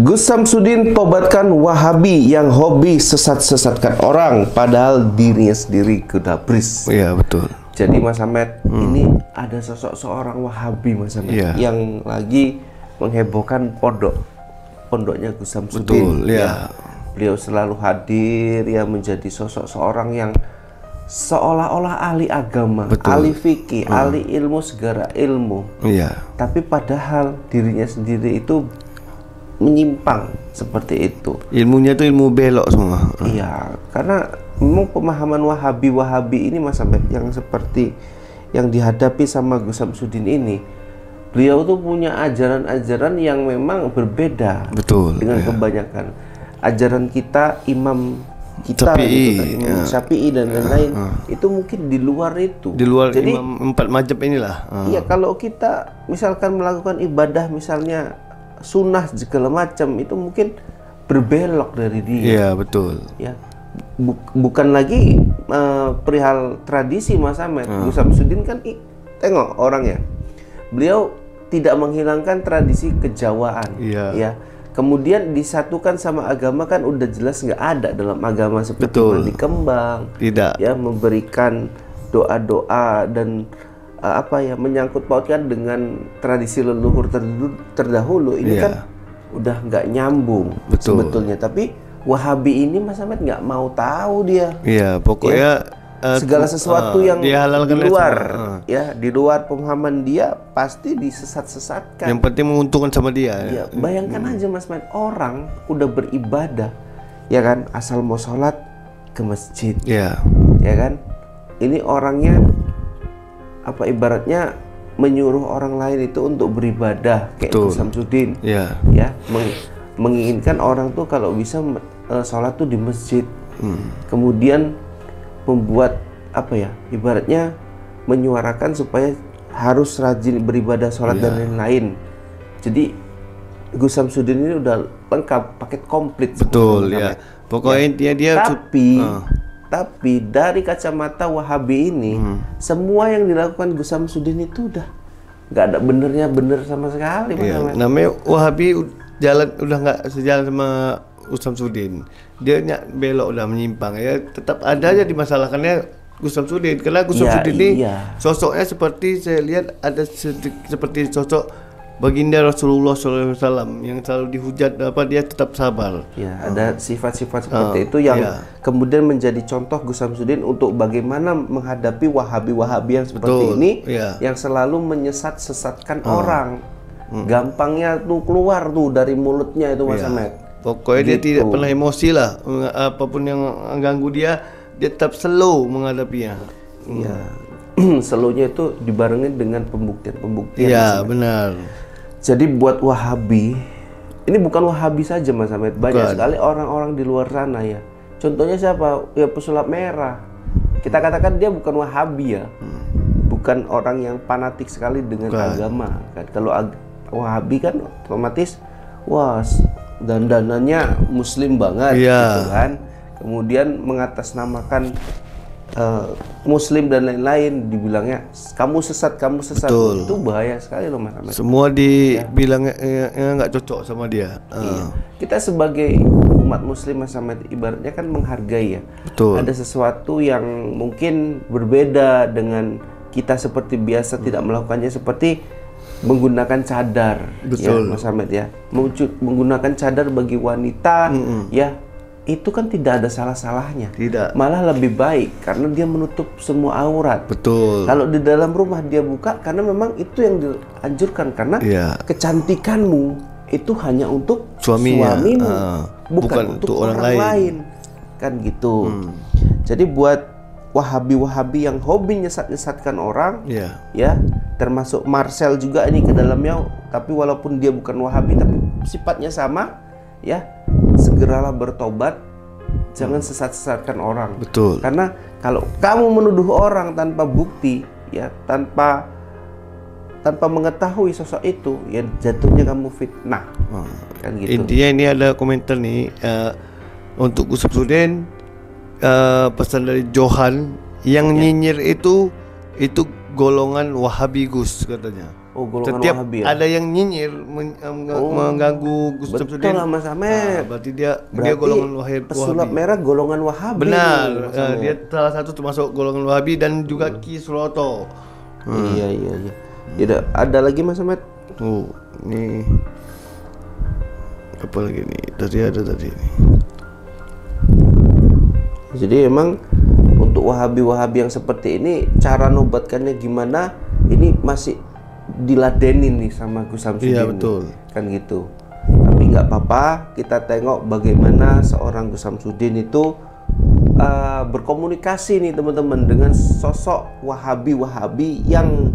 Gus Samsudin tobatkan Wahabi yang hobi sesat-sesatkan orang, padahal dirinya sendiri gudabris. Iya betul. Jadi Mas Ahmed, ini ada sosok seorang Wahabi Mas Ahmed yang lagi menghebohkan pondoknya Gus Samsudin. Betul, ya. Beliau selalu hadir ya, menjadi sosok seorang yang seolah-olah ahli agama, ahli fikih, ahli ilmu, segala ilmu. Iya. Tapi padahal dirinya sendiri itu menyimpang seperti itu. Ilmunya itu ilmu belok semua. Iya, karena memang pemahaman Wahabi ini Mas Ahmed yang seperti yang dihadapi sama Gus Samsudin ini, beliau tuh punya ajaran-ajaran yang memang berbeda. Betul, dengan kebanyakan ajaran kita, imam kita Syafi'i, gitu, Imam Syafi'i dan lain-lain, itu mungkin di luar itu. Di luar Jadi, imam empat mazhab inilah. iya, kalau kita misalkan melakukan ibadah misalnya sunnah segala macam, itu mungkin berbelok dari dia. Iya betul. Ya, bukan lagi perihal tradisi Mas Ahmed. Gus Samsudin kan tengok orangnya, beliau tidak menghilangkan tradisi kejawaan. Iya. Ya, kemudian disatukan sama agama kan udah jelas nggak ada dalam agama seperti mandi kembang. Tidak. Ya, memberikan doa-doa dan menyangkut pautkan dengan tradisi leluhur terdahulu ini kan udah nggak nyambung. Betul. Sebetulnya. Tapi Wahabi ini Mas Ahmed nggak mau tahu dia. Iya, pokoknya segala sesuatu yang dihalalkan di luar, ya di luar pemahaman dia pasti disesat-sesatkan. Yang penting menguntungkan sama dia. Ya, bayangkan aja Mas Ahmed, orang udah beribadah, ya kan, asal mau sholat ke masjid, ya kan. Ini orangnya ibaratnya menyuruh orang lain itu untuk beribadah kayak Gus Samsudin. Ya, menginginkan orang tuh kalau bisa sholat tuh di masjid. Kemudian membuat ibaratnya menyuarakan supaya harus rajin beribadah, sholat dan lain-lain. Jadi Gus Samsudin ini udah lengkap, paket komplit. Betul ya. Pokoknya dia tapi dari kacamata Wahabi ini, semua yang dilakukan Gus Samsudin itu udah nggak ada bener sama sekali. Namanya Wahabi udah nggak sejalan sama Gus Samsudin. Dia belok, udah menyimpang ya. Tetap ada aja dimasalahkannya Gus Samsudin, karena Gus Samsudin ini sosoknya seperti saya lihat ada seperti sosok baginda Rasulullah SAW yang selalu dihujat, dia tetap sabar. Ya, ada sifat-sifat seperti itu yang kemudian menjadi contoh Gus Samsudin untuk bagaimana menghadapi Wahabi yang seperti ini, yang selalu menyesat-sesatkan orang. Gampangnya tuh keluar tuh dari mulutnya itu Mas Ahmed. Pokoknya dia tidak pernah emosi lah, apapun yang mengganggu dia tetap slow menghadapinya. Iya. Slownya itu dibarengin dengan pembuktian-pembuktian. Iya, benar. Jadi buat Wahabi, ini bukan Wahabi saja Mas Ahmed, banyak sekali orang-orang di luar sana ya. Contohnya siapa? Ya pesulap merah. Kita katakan dia bukan Wahabi ya. Bukan orang yang fanatik sekali dengan agama. Kan kalau Wahabi kan otomatis dandanannya muslim banget gitu kan. Kemudian mengatasnamakan muslim dan lain-lain, dibilangnya kamu sesat. Betul. Itu bahaya sekali loh Mas Ahmed. Semua dibilangnya nggak cocok sama dia. Kita sebagai umat muslim Mas Ahmed ibaratnya kan menghargai ya. Betul. Ada sesuatu yang mungkin berbeda dengan kita seperti biasa tidak melakukannya, seperti menggunakan cadar. Betul. Ya Mas Ahmed ya. Menggunakan cadar bagi wanita ya, itu kan tidak ada salah-salahnya. Tidak. Malah lebih baik karena dia menutup semua aurat. Betul. Kalau di dalam rumah dia buka, karena memang itu yang dianjurkan, karena kecantikanmu itu hanya untuk suamimu, bukan untuk orang lain. Kan gitu. Jadi buat Wahabi yang hobi nyesat-nyesatkan orang, ya, termasuk Marcel juga ini ke dalamnya, tapi walaupun dia bukan Wahabi tapi sifatnya sama, ya, segeralah bertobat, jangan sesat-sesatkan orang. Betul. Karena kalau kamu menuduh orang tanpa bukti, ya, tanpa mengetahui sosok itu, ya jatuhnya kamu fitnah. Kan gitu. Intinya ini ada komentar nih untuk Gus Samsudin, pesan dari Johan yang nyinyir itu golongan Wahabi Gus katanya. Oh, golongan setiap Wahabi ya? Ada yang nyinyir mengganggu Gus Samsudin. Betul lah Mas Ahmed. Berarti dia golongan Wahabi. Pesulap merah golongan Wahabi. Benar. Dia salah satu termasuk golongan Wahabi dan juga Ki Suroto. Iya. Tidak ada lagi Mas Ahmed. Oh, ini apa lagi nih? Tadi ada tadi. Jadi emang untuk Wahabi yang seperti ini cara nobatkannya gimana? Ini masih diladenin nih sama Gus Samsudin. Iya betul. Kan gitu. Tapi nggak apa-apa, kita tengok bagaimana seorang Gus Samsudin itu berkomunikasi nih teman-teman dengan sosok Wahabi yang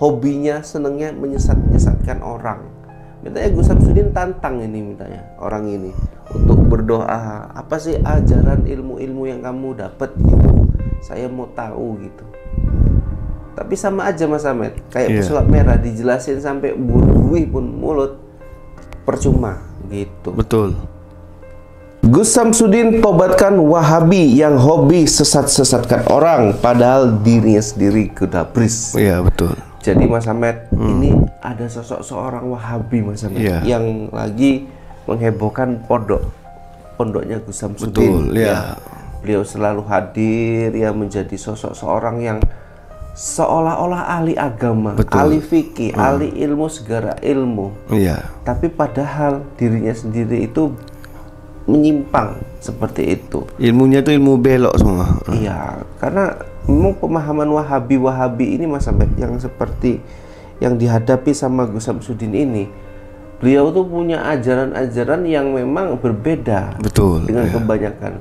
hobinya senangnya menyesatkan orang. Mintanya Gus Samsudin tantang ini mintanya orang ini untuk berdoa, apa sih ajaran ilmu-ilmu yang kamu dapat gitu. Saya mau tahu gitu. Tapi sama aja Mas Ahmed, kayak pesulap merah dijelasin sampai buih pun mulut percuma gitu. Betul. Gus Samsudin tobatkan Wahabi yang hobi sesat-sesatkan orang padahal dirinya sendiri gudabris. Iya betul. Jadi Mas Ahmed, ini ada sosok seorang Wahabi Mas Ahmed yang lagi menghebohkan pondoknya Gus Samsudin. Betul, ya. Beliau selalu hadir ya menjadi sosok seorang yang seolah-olah ahli agama, ahli fikih, ahli ilmu segala ilmu. Iya. Tapi padahal dirinya sendiri itu menyimpang seperti itu. Ilmunya tuh ilmu belok semua. Iya, karena memang pemahaman Wahabi ini Mas Ahmed yang seperti yang dihadapi sama Gus Samsudin ini, beliau tuh punya ajaran-ajaran yang memang berbeda. Betul. Dengan kebanyakan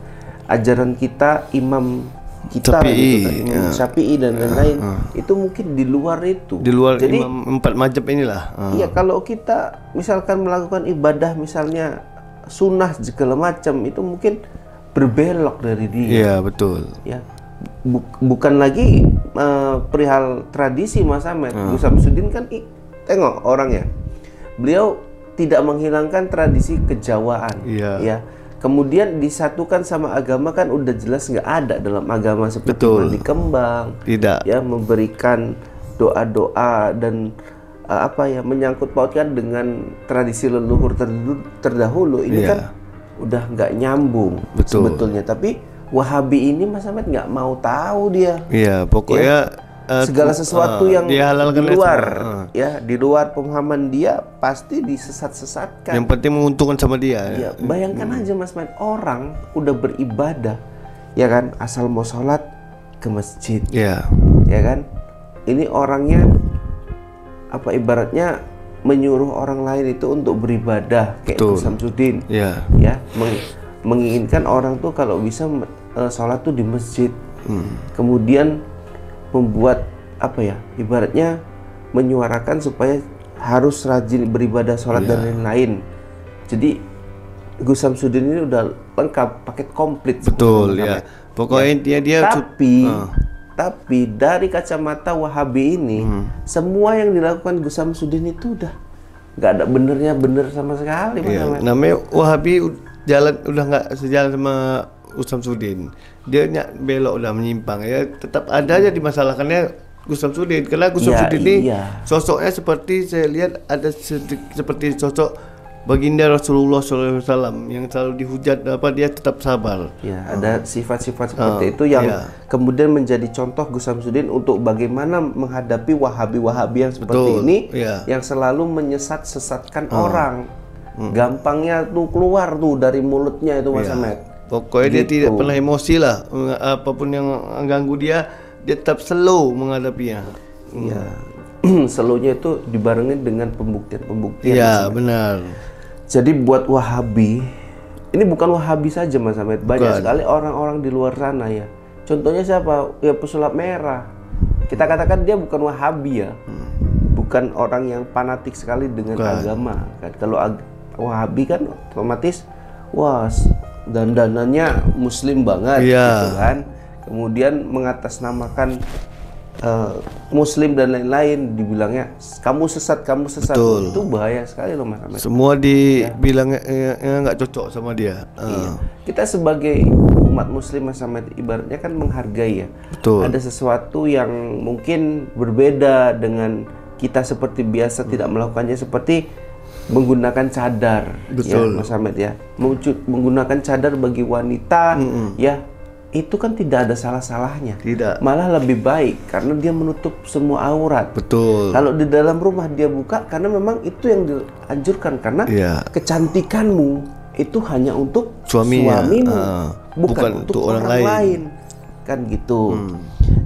ajaran kita, imam kita Imam Syafi'i dan lain-lain itu mungkin di luar itu. Di luar. Jadi imam empat mazhab inilah. Iya, kalau kita misalkan melakukan ibadah misalnya sunnah segala macam itu mungkin berbelok dari dia. Iya betul. Ya, bukan lagi perihal tradisi Mas Ahmed. Gus Samsudin kan tengok orangnya, beliau tidak menghilangkan tradisi kejawaan. Ya. Kemudian disatukan sama agama kan udah jelas nggak ada dalam agama seperti mandi kembang. Tidak. Ya, memberikan doa-doa dan menyangkut pautkan dengan tradisi leluhur terdahulu ini kan udah nggak nyambung. Betul. Sebetulnya. Tapi Wahabi ini Mas Ahmed nggak mau tahu dia. Iya, pokoknya segala sesuatu yang di luar di luar pemahaman dia pasti disesat-sesatkan. Yang penting menguntungkan sama dia. Ya, bayangkan aja Mas Ahmed, orang udah beribadah ya kan, asal mau sholat ke masjid. Ya kan? Ini orangnya ibaratnya menyuruh orang lain itu untuk beribadah kayak Gus Samsudin. Ya, menginginkan orang tuh kalau bisa sholat tuh di masjid. Kemudian membuat ibaratnya menyuarakan supaya harus rajin beribadah, sholat dan lain-lain. Jadi Gus Samsudin ini udah lengkap, paket komplit. Betul ya. Pokoknya dia tapi dari kacamata Wahabi ini semua yang dilakukan Gus Samsudin itu udah nggak ada bener sama sekali. Namanya Wahabi udah nggak sejalan sama Gus Samsudin. Dia belok udah menyimpang ya, tetap ada aja dimasalahkannya Gus Samsudin. Karena Gus Samsudin ini sosoknya seperti saya lihat ada seperti sosok baginda Rasulullah SAW yang selalu dihujat, dia tetap sabar. Ya, ada sifat-sifat seperti itu yang kemudian menjadi contoh Gus Samsudin untuk bagaimana menghadapi Wahabi yang seperti ini, yang selalu menyesatkan orang. Gampangnya tuh keluar tuh dari mulutnya itu Mas Ahmed. Pokoknya dia tidak pernah emosi lah, apapun yang mengganggu dia tetap slow menghadapinya. Iya, slownya itu dibarengi dengan pembuktian. Iya benar. Jadi buat Wahabi, ini bukan Wahabi saja Mas Ahmed, banyak sekali orang-orang di luar sana ya. Contohnya siapa? Ya pesulap merah. Kita katakan dia bukan Wahabi ya, bukan orang yang fanatik sekali dengan agama. Kan kalau Wahabi kan otomatis dandanannya Muslim banget, gitu kan. Kemudian mengatasnamakan Muslim dan lain-lain, dibilangnya kamu sesat. Betul. Itu bahaya sekali loh Mas Ahmed. Semua dibilangnya nggak cocok sama dia. Iya. Kita sebagai umat Muslim Mas Ahmed ibaratnya kan menghargai ya. Betul. Ada sesuatu yang mungkin berbeda dengan kita seperti biasa tidak melakukannya, seperti menggunakan cadar. Betul. Ya Mas Ahmed ya, menggunakan cadar bagi wanita ya, itu kan tidak ada salah-salahnya. Tidak. Malah lebih baik karena dia menutup semua aurat. Betul. Kalau di dalam rumah dia buka, karena memang itu yang dianjurkan, karena kecantikanmu itu hanya untuk suamimu, bukan untuk orang lain. Kan gitu.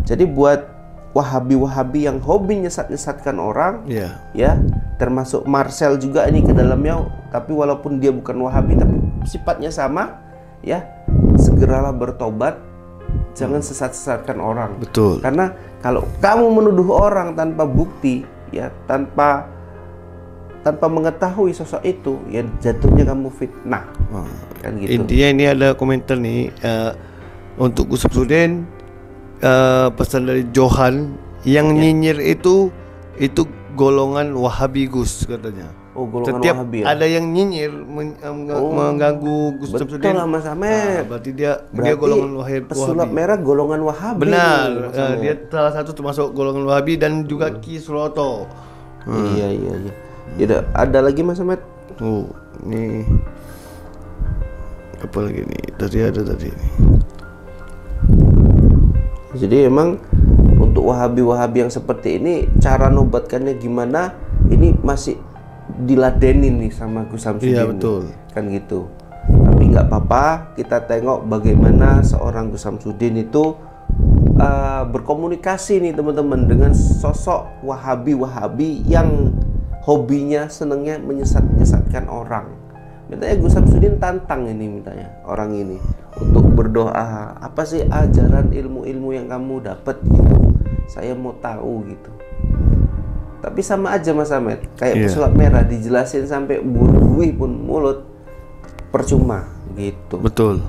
Jadi buat Wahabi-Wahabi yang hobi nyesat-nyesatkan orang, ya, termasuk Marcel juga ini ke dalamnya, tapi walaupun dia bukan Wahabi tapi sifatnya sama, ya, segeralah bertobat, jangan sesat-sesatkan orang. Betul. Karena kalau kamu menuduh orang tanpa bukti, ya, tanpa mengetahui sosok itu, ya jatuhnya kamu fitnah. Kan gitu. Intinya ini ada komentar nih untuk Gus Samsudin, pesan dari Johan yang nyinyir itu golongan Wahabi Gus katanya. Oh, golongan Setiap Wahabi ya? ada yang nyinyir mengganggu Gus Samsudin. Betul lah Mas Ahmed. Berarti dia golongan Wahabi. Pesulap merah golongan Wahabi. Benar. Dia salah satu termasuk golongan Wahabi dan juga Ki Suroto. Iya. Tidak ada lagi Mas Ahmed. Nih apa lagi nih? Tadi. Jadi emang untuk Wahabi-Wahabi yang seperti ini, cara nobatkannya gimana? Ini masih diladenin nih sama Gus Samsudin. Iya betul. Kan gitu. Tapi nggak apa-apa, kita tengok bagaimana seorang Gus Samsudin itu berkomunikasi nih teman-teman dengan sosok Wahabi-Wahabi yang hobinya, senengnya menyesat-nyesatkan orang. Mintanya Gus Samsudin tantang ini, mintanya orang ini untuk berdoa, apa sih ajaran ilmu-ilmu yang kamu dapat gitu, saya mau tahu gitu. Tapi sama aja Mas Ahmed, kayak pesulap merah, dijelasin sampai buih pun mulut percuma gitu. Betul.